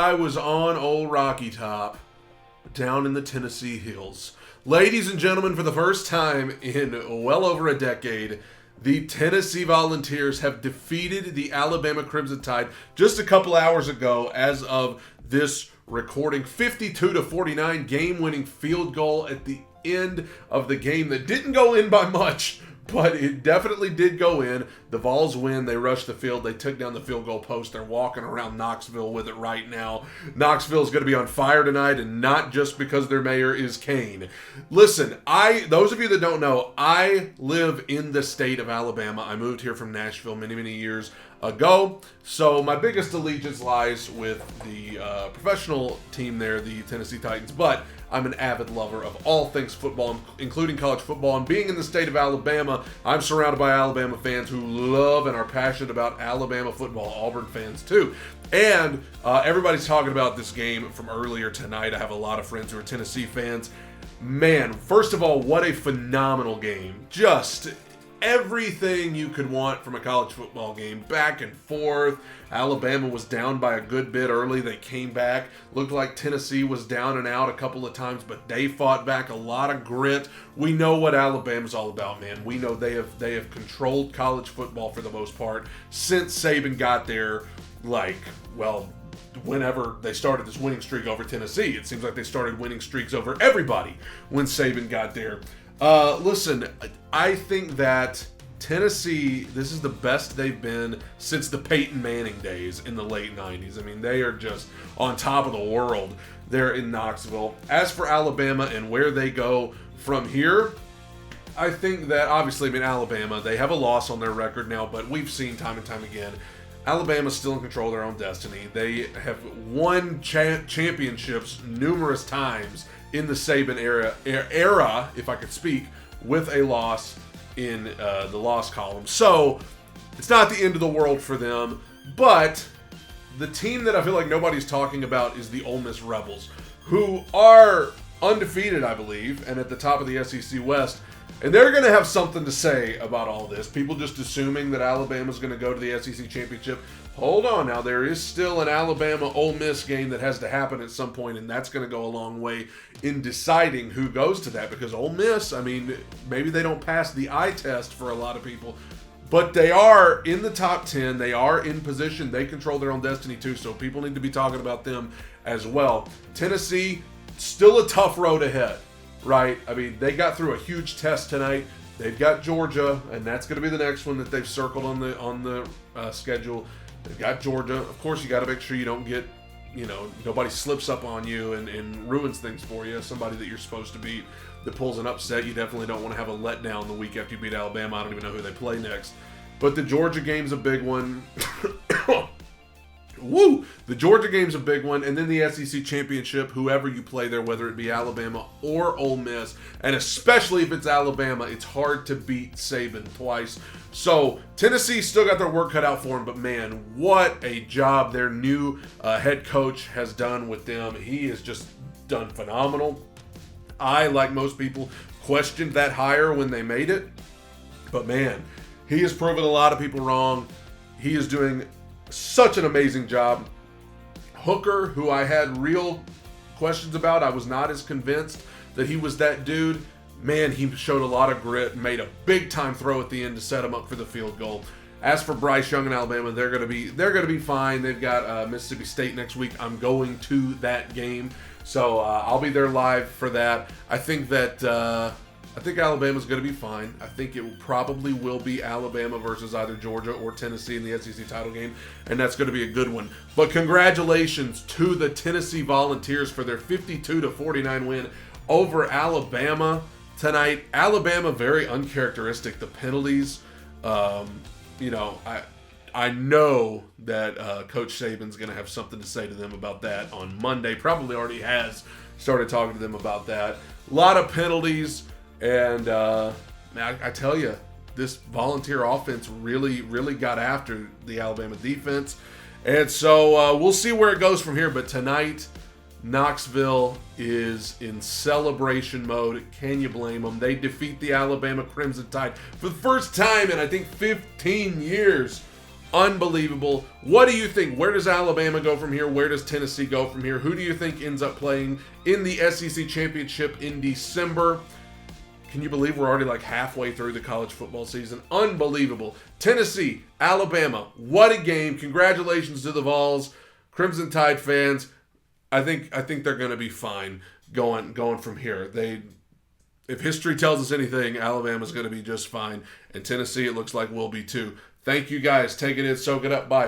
I was on old Rocky Top down in the Tennessee hills. Ladies and gentlemen, for the first time in well over a decade, the Tennessee Volunteers have defeated the Alabama Crimson Tide just a couple hours ago as of this recording. 52-49 game-winning field goal at the end of the game that didn't go in by much, but it definitely did go in. The Vols win. They rushed the field. They took down the field goal post. They're walking around Knoxville with it right now. Knoxville is going to be on fire tonight, and not just because their mayor is Kane. Listen, those of you that don't know, I live in the state of Alabama. I moved here from Nashville many, many years ago. So my biggest allegiance lies with the professional team there, the Tennessee Titans. But I'm an avid lover of all things football, including college football. And being in the state of Alabama, I'm surrounded by Alabama fans who love and are passionate about Alabama football. Auburn fans too. And everybody's talking about this game from earlier tonight. I have a lot of friends who are Tennessee fans. Man, first of all, what a phenomenal game. Just everything you could want from a college football game. Back and forth. Alabama was down by a good bit early. They came back. Looked like Tennessee was down and out a couple of times, but they fought back. A lot of grit. We know what Alabama's all about, man. We know they have controlled college football for the most part since Saban got there, whenever they started this winning streak over Tennessee. It seems like they started winning streaks over everybody when Saban got there. Listen, I think that Tennessee, this is the best they've been since the Peyton Manning days in the late 90s. I mean, they are just on top of the world there in Knoxville. As for Alabama and where they go from here, I think that obviously, Alabama, they have a loss on their record now, but we've seen time and time again, Alabama's still in control of their own destiny. They have won championships numerous times in the Saban era, if I could speak, with a loss in the loss column. So it's not the end of the world for them, but the team that I feel like nobody's talking about is the Ole Miss Rebels, who are undefeated, I believe, and at the top of the SEC West. And they're going to have something to say about all this. People just assuming that Alabama's going to go to the SEC Championship. Hold on now. There is still an Alabama-Ole Miss game that has to happen at some point, and that's going to go a long way in deciding who goes to that. Because Ole Miss, maybe they don't pass the eye test for a lot of people, but they are in the top 10. They are in position. They control their own destiny too, so people need to be talking about them as well. Tennessee, still a tough road ahead. Right? They got through a huge test tonight. They've got Georgia, and that's going to be the next one that they've circled on the schedule. They've got Georgia. Of course, you got to make sure you don't get, nobody slips up on you and ruins things for you. Somebody that you're supposed to beat that pulls an upset. You definitely don't want to have a letdown the week after you beat Alabama. I don't even know who they play next. But the Georgia game's a big one. Woo! The Georgia game's a big one, and then the SEC Championship, whoever you play there, whether it be Alabama or Ole Miss, and especially if it's Alabama, it's hard to beat Saban twice. So Tennessee still got their work cut out for them, but man, what a job their new head coach has done with them. He has just done phenomenal. I, like most people, questioned that hire when they made it, but man, he has proven a lot of people wrong. He is doing such an amazing job. Hooker, who I had real questions about, I was not as convinced that he was that dude. Man, he showed a lot of grit, made a big time throw at the end to set him up for the field goal. As for Bryce Young and Alabama, they're going to be fine. They've got Mississippi State next week. I'm going to that game, so I'll be there live for that. I think Alabama's going to be fine. I think it probably will be Alabama versus either Georgia or Tennessee in the SEC title game, and that's going to be a good one. But congratulations to the Tennessee Volunteers for their 52-49 win over Alabama tonight. Alabama, very uncharacteristic. The penalties, I know that Coach Saban's going to have something to say to them about that on Monday. Probably already has started talking to them about that. A lot of penalties. And I tell you, this Volunteer offense really, really got after the Alabama defense. And so we'll see where it goes from here. But tonight, Knoxville is in celebration mode. Can you blame them? They defeat the Alabama Crimson Tide for the first time in, I think, 15 years Unbelievable. What do you think? Where does Alabama go from here? Where does Tennessee go from here? Who do you think ends up playing in the SEC Championship in December? Can you believe we're already like halfway through the college football season? Unbelievable. Tennessee, Alabama. What a game. Congratulations to the Vols. Crimson Tide fans. I think they're going to be fine going from here. If history tells us anything, Alabama's going to be just fine. And Tennessee, it looks like, will be too. Thank you guys. Take it in. Soak it up. Bye.